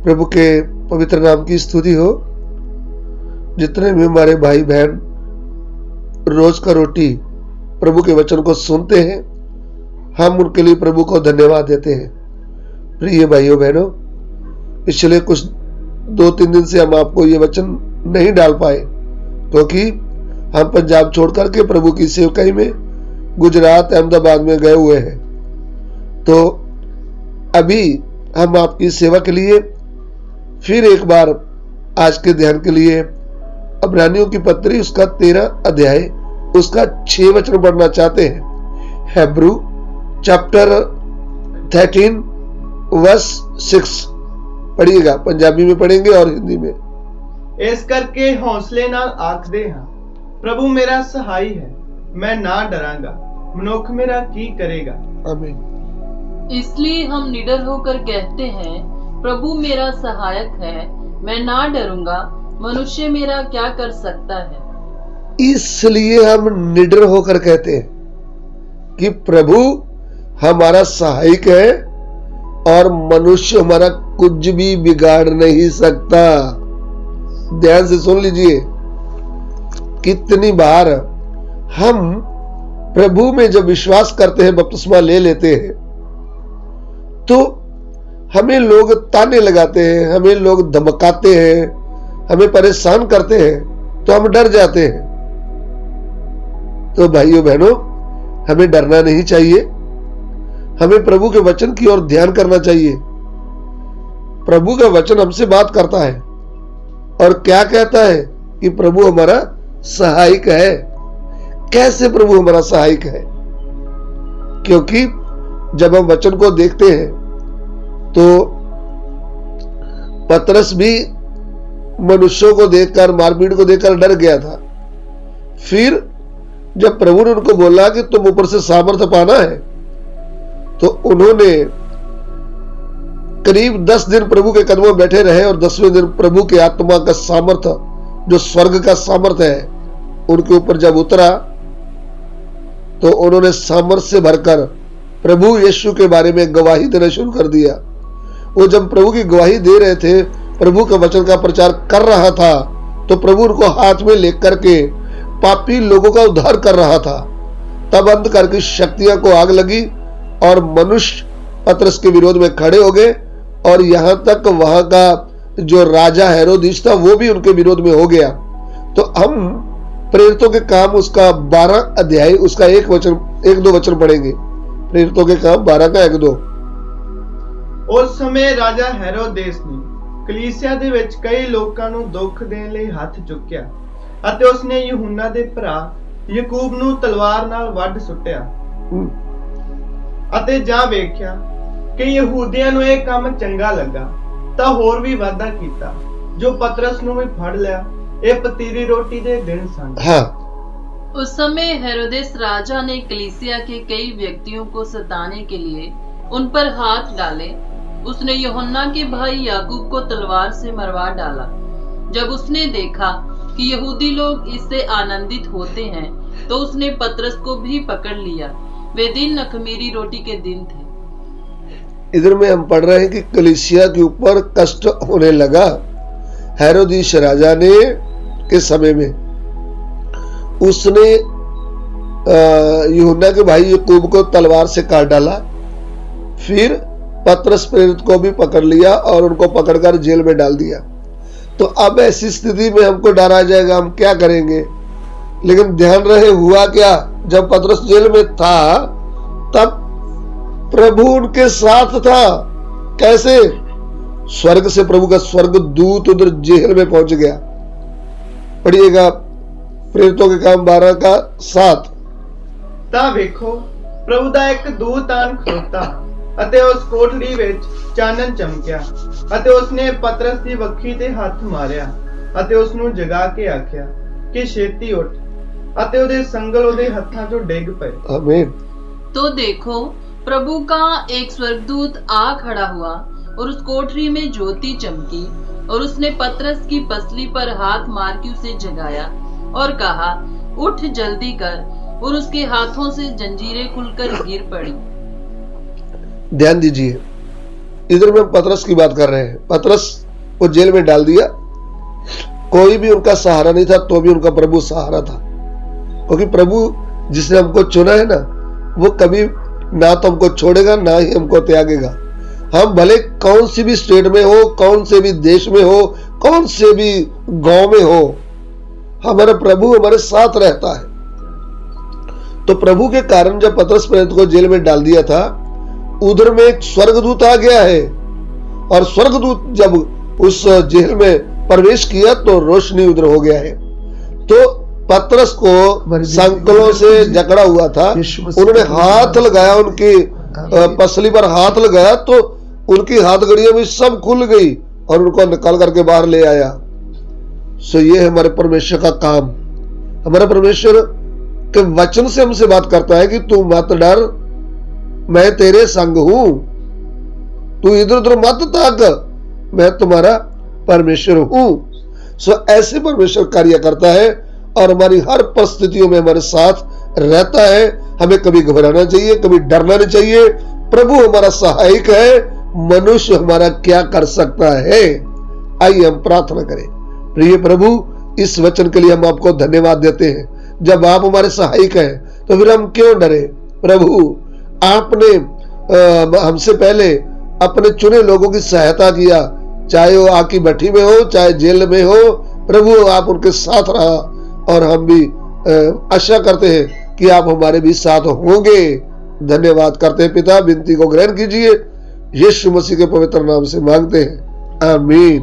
प्रभु के पवित्र नाम की स्तुति हो। जितने भी हमारे भाई बहन रोज का रोटी प्रभु के वचन को सुनते हैं, हम उनके लिए प्रभु को धन्यवाद देते हैं। प्रिय भाइयों बहनों, पिछले कुछ 2-3 दिन से हम आपको ये वचन नहीं डाल पाए क्योंकि हम पंजाब छोड़ करके प्रभु की सेवकाई में गुजरात अहमदाबाद में गए हुए हैं। तो अभी हम आपकी सेवा के लिए फिर एक बार आज के ध्यान के लिए इब्रानियों की पत्री उसका 13 अध्याय उसका 6 वचन पढ़ना चाहते हैं। हेब्रू चैप्टर 13 वर्स 6 पढ़िएगा। पंजाबी में पढ़ेंगे और हिंदी में। इस करके हौसले नाल आखदे हां, प्रभु मेरा सहाय है, मैं ना डरांगा, मनुख मेरा की करेगा। आमीन। इसलिए हम निडर होकर कहते हैं, प्रभु मेरा सहायक है, मैं ना डरूंगा, मनुष्य मेरा क्या कर सकता है। इसलिए हम निडर होकर कहते हैं कि प्रभु हमारा सहायक है और मनुष्य हमारा कुछ भी बिगाड़ नहीं सकता। ध्यान से सुन लीजिए, कितनी बार हम प्रभु में जब विश्वास करते हैं, बपतिस्मा ले लेते हैं, तो हमें लोग ताने लगाते हैं, हमें लोग धमकाते हैं, हमें परेशान करते हैं, तो हम डर जाते हैं। तो भाइयों बहनों, हमें डरना नहीं चाहिए। हमें प्रभु के वचन की ओर ध्यान करना चाहिए। प्रभु का वचन हमसे बात करता है और क्या कहता है कि प्रभु हमारा सहायक है। कैसे प्रभु हमारा सहायक है? क्योंकि जब हम वचन को देखते हैं तो पतरस भी मनुष्यों को देखकर, मारपीट को देखकर डर गया था। फिर जब प्रभु ने उनको बोला कि तुम ऊपर से सामर्थ्य पाना है, तो उन्होंने करीब 10 दिन प्रभु के कदमों में बैठे रहे और 10वें दिन प्रभु के आत्मा का सामर्थ्य, जो स्वर्ग का सामर्थ्य है, उनके ऊपर जब उतरा तो उन्होंने सामर्थ्य से भरकर प्रभु यीशु के बारे में गवाही देना शुरू कर दिया। वो जब प्रभु की गवाही दे रहे थे, प्रभु का वचन का प्रचार कर रहा था, तो प्रभु उनको हाथ में लेकर के पापी लोगों का उद्धार कर रहा था। तब अंधकार की शक्तियां को आग लगी और मनुष्य पतरस के विरोध में खड़े हो गए और यहां तक वहां का जो राजा हेरोदेस था वो भी उनके विरोध में हो गया। तो हम प्रेरितों के काम उसका 12 अध्याय उसका 1-2 वचन पढ़ेंगे। प्रेरितों के काम 12 का 1-2। उस समय राजा हेरोदेस ने कलीसिया ਦੇ ਵਿੱਚ ਕਈ ਲੋਕਾਂ ਨੂੰ ਦੁੱਖ ਦੇਣ ਲਈ ਹੱਥ ਚੁੱਕਿਆ ਅਤੇ ਉਸਨੇ ਯਹੂਨਾ ਦੇ ਭਰਾ ਯਾਕੂਬ ਨੂੰ ਤਲਵਾਰ ਨਾਲ ਵੱਢ ਸੁੱਟਿਆ ਅਤੇ ਜਾਂ ਵੇਖਿਆ ਕਿ ਯਹੂਦੀਆਂ ਨੂੰ ਇਹ ਕੰਮ ਚੰਗਾ ਲੱਗਾ ਤਾਂ ਹੋਰ ਵੀ ਵਾਅਦਾ ਕੀਤਾ ਜੋ ਪਤਰਸ ਨੂੰ ਵੀ ਫੜ ਲਿਆ। ਇਹ ਪਤੀਰੀ ਰੋਟੀ ਦੇ ਦਿਨ ਸਨ। उस समय हेरोदेस राजा ने कलीसिया के कई व्यक्तियों को सताने के लिए उन पर हाथ डाले। उसने यूहन्ना के भाई याकूब को तलवार से मरवा डाला। जब उसने देखा कि यहूदी लोग इससे आनंदित होते हैं, तो उसने पतरस को भी पकड़ लिया। वे दिन अखमीरी रोटी के दिन थे। इधर में हम पढ़ रहे हैं कि कलीसिया के ऊपर कष्ट होने लगा। हेरोदेस राजा ने के समय में उसने यूहन्ना के भाई याकूब को तलवार से काट डाला। फिर पतरस प्रेरित को भी पकड़ लिया और उनको पकड़कर जेल में डाल दिया। तो अब ऐसी स्थिति में हमको डर आ जाएगा, हम क्या करेंगे? लेकिन ध्यान रहे हुआ क्या, जब पतरस जेल में था तब प्रभु उनके साथ था। कैसे? स्वर्ग से प्रभु का स्वर्ग दूत उधर जेल में पहुंच गया। पढ़िएगा प्रेरितों के काम 12 का 7। ਤਾਂ ਵੇਖੋ ਪ੍ਰਭੂ ਦਾ ਇੱਕ ਦੂਤ ਆਣ ਖਲੋਤਾ ਅਤੇ ਉਸ ਕੋਠੜੀ ਵਿੱਚ ਚਾਨਣ ਚਮਕਿਆ ਅਤੇ ਉਸਨੇ ਪਤਰਸ ਦੀ ਵੱਖੀ ਤੇ ਹੱਥ ਮਾਰਿਆ ਅਤੇ ਉਸ ਨੂੰ ਜਗਾ ਕੇ ਆਖਿਆ ਕਿ ਛੇਤੀ ਉੱਠ ਅਤੇ ਉਹਦੇ ਸੰਗਲ ਉਹਦੇ ਹੱਥਾਂ 'ਚੋਂ ਡਿੱਗ ਪਏ। आमीन। तो देखो, प्रभु का एक स्वर्गदूत आ खड़ा हुआ और उस कोठरी में ज्योति चमकी और उसने पतरस की पसली पर हाथ मार के उसे जगाया और कहा, उठ जल्दी कर, और उसके हाथों से जंजीरें खुलकर गिर पड़ी। ध्यान दीजिए, इधर में पतरस की बात कर रहे हैं। पतरस को जेल में डाल दिया, कोई भी उनका सहारा नहीं था, तो भी उनका प्रभु सहारा था, क्योंकि प्रभु जिसने हमको चुना है ना, वो कभी ना तो हमको छोड़ेगा ना ही हमको त्यागेगा। हम भले कौन सी भी स्टेट में हो, कौन से भी देश में हो, कौन से भी गांव में हो, हमारा प्रभु हमारे साथ रहता है। तो प्रभु के कारण जब पतरस प्रेरित को जेल में डाल दिया था, उधर में एक स्वर्गदूत आ गया है, और स्वर्गदूत जब उस जेल में प्रवेश किया तो रोशनी उधर हो गया है। तो पतरस को संकलों से जकड़ा हुआ था, उन्होंने हाथ लगाया, उनकी पसली पर हाथ लगाया तो उनकी हाथगड़ियां भी सब खुल गई और उनको निकाल करके बाहर ले आया। सो ये है हमारे परमेश्वर का काम। हमारा परमेश्वर के वचन से हमसे बात करता है कि तू मत डर, मैं तेरे संग हूं, तू इधर उधर मत ताक, मैं तुम्हारा परमेश्वर हूं। सो ऐसे परमेश्वर कार्य करता है और हमारी हर परिस्थितियों में हमारे साथ रहता है। हमें कभी घबराना चाहिए, कभी डरना नहीं चाहिए। प्रभु हमारा सहायक है, मनुष्य हमारा क्या कर सकता है। आइए हम प्रार्थना करें। प्रिय प्रभु, इस वचन के लिए हम आपको धन्यवाद देते हैं। जब आप हमारे सहायक हैं तो फिर हम क्यों डरे। प्रभु, आपने हमसे पहले अपने चुने लोगों की सहायता किया, चाहे वो आकी भट्टी में हो, चाहे जेल में हो। प्रभु, आप उनके साथ रहा और हम भी आशा करते हैं कि आप हमारे भी साथ होंगे। धन्यवाद करते हैं पिता, विनती को ग्रहण कीजिए। यीशु मसीह के पवित्र नाम से मांगते हैं, आमीन।